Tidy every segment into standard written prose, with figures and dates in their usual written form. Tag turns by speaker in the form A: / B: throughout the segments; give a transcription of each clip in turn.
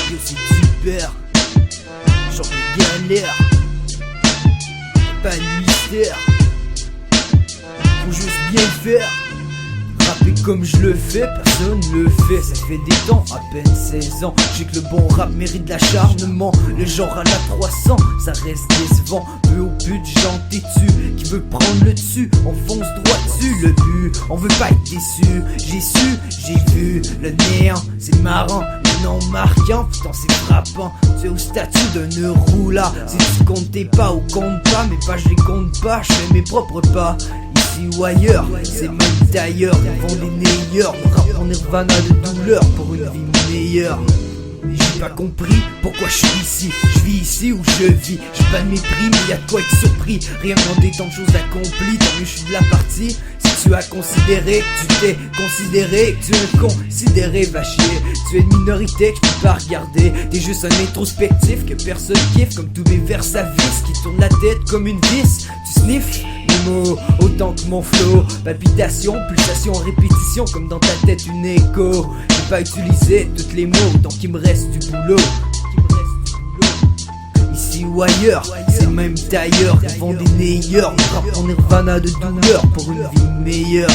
A: Yo c'est super, genre de galère, pas de mystère, faut juste bien faire. Rapper comme je le fais, personne le fait. Ça fait des temps, à peine 16 ans. Je sais que le bon rap mérite de l'acharnement. Le genre à la 300, ça reste décevant. Peu au but, j'en têtu qui veut prendre le dessus, on fonce droit dessus. Le but, on veut pas être déçu. J'ai su, j'ai vu le néant. C'est marrant, les noms marquants. Putain c'est frappant, tu es au statut d'un euro là. Si tu comptes tes pas ou compte pas, mes pas je les compte pas. Je fais mes propres pas. Ici ou ailleurs, c'est même d'ailleurs. Ils vont des meilleurs, on rappe en nirvana de douleur pour une vie meilleure. J'ai pas compris pourquoi je suis ici. Je vis ici où je vis. J'ai pas de mépris mais y'a de quoi être surpris. Rien demandé, tant de choses accomplies. Tant mieux je suis de la partie. Si tu as considéré que tu t'es considéré, que tu es considéré, va chier. Tu es une minorité que je peux pas regarder. T'es juste un introspectif que personne kiffe. Comme tous mes vers à vis qui tournent la tête comme une vis. Tu sniffes mes mots autant que mon flow. Palpitation, pulsation, répétition comme dans ta tête une écho. J'ai pas utilisé tous les mots tant qu'il me reste du boulot. Ici ou ailleurs, c'est même d'ailleurs. Ils vont des meilleurs, on rappe en nirvana de douleur pour une vie meilleure.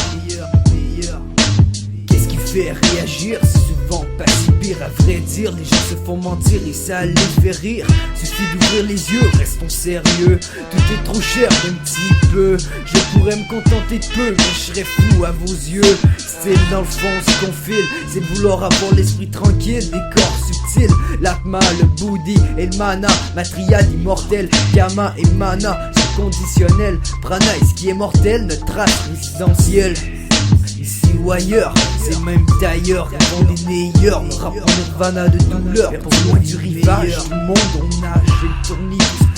A: Qu'est-ce qui fait réagir? C'est souvent pas si pire, à vrai dire. Les gens se font mentir et ça les fait rire. Suffit d'ouvrir les yeux, restons sérieux. Tout est trop cher d'un petit peu. Je pourrais me contenter de peu, mais je serais fou à vos yeux. Style dans le fond, ce qu'on file, c'est vouloir avoir l'esprit tranquille, des corps subtils. L'atma, le bouddhi et le mana, ma triade immortelle, Kama et mana, c'est conditionnel. Prana est ce qui est mortel, notre trace résidentielle. Ici ou ailleurs, c'est même d'ailleurs. Ils vont des meilleurs, on rappe en nirvana de douleur. Pour loin du rivage, tout le monde on nage. J'ai le tournis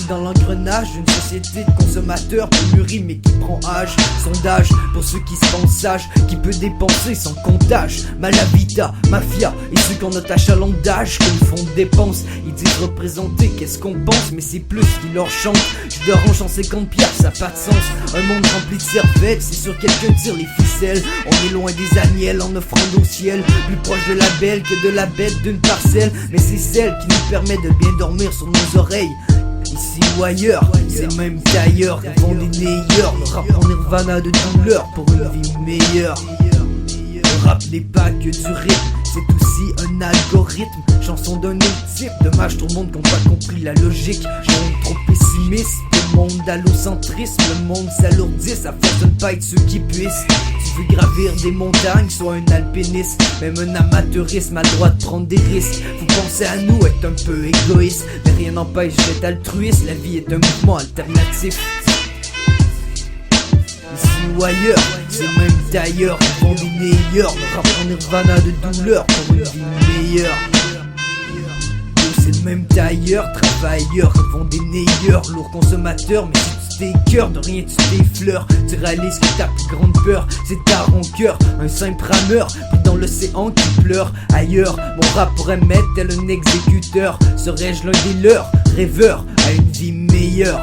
A: dans l'engrenage d'une société de consommateurs qui mûrit mais qui prend âge. Sondage pour ceux qui se pensent sages, qui peut dépenser sans comptage. Malavita, mafia et ceux qu'on attache à longue d'âge comme font de dépenses. Ils disent représenter qu'est-ce qu'on pense, mais c'est plus ce qui leur chante. Je leur range en 50 piastres, ça n'a pas de sens. Un monde rempli de cervelles, c'est sûr quelqu'un tire les ficelles. On est loin des agnelles en offrande au ciel, plus proche de la belle que de la bête d'une parcelle. Mais c'est celle qui nous permet de bien dormir sur nos oreilles. Ici ou ailleurs, c'est même d'ailleurs. Ils vont des meilleurs, le rap en nirvana de douleur pour une vie meilleure. Le rap n'est pas que du rythme, c'est aussi un algorithme. Chanson d'un autre type, dommage tout le monde qui n'a pas compris la logique. Monde trop pessimiste, le monde allocentrisme. Le monde s'alourdisse à force de ne pas être ceux qui puissent. Tu veux gravir des montagnes, sois un alpiniste. Même un amateurisme a le droit de prendre des risques. Faut penser à nous, être un peu égoïste, mais rien n'empêche d'être altruiste. La vie est un mouvement alternatif. Ici ou ailleurs, c'est même d'ailleurs. Ils vont des meilleurs, le rap en nirvana de douleur pour une vie meilleure. C'est le même d'ailleurs, travailleurs, ils vont des meilleurs, lourds consommateurs. Mais si tu t'écœures, de rien tu t'effleures. Tu réalises que ta plus grande peur, c'est ta rancœur. Un simple rameur, pris dans l'océan qui pleure. Ailleurs, mon rap pourrait m'être tel un exécuteur. Serais-je l'un des leurs, rêveurs à une vie meilleure?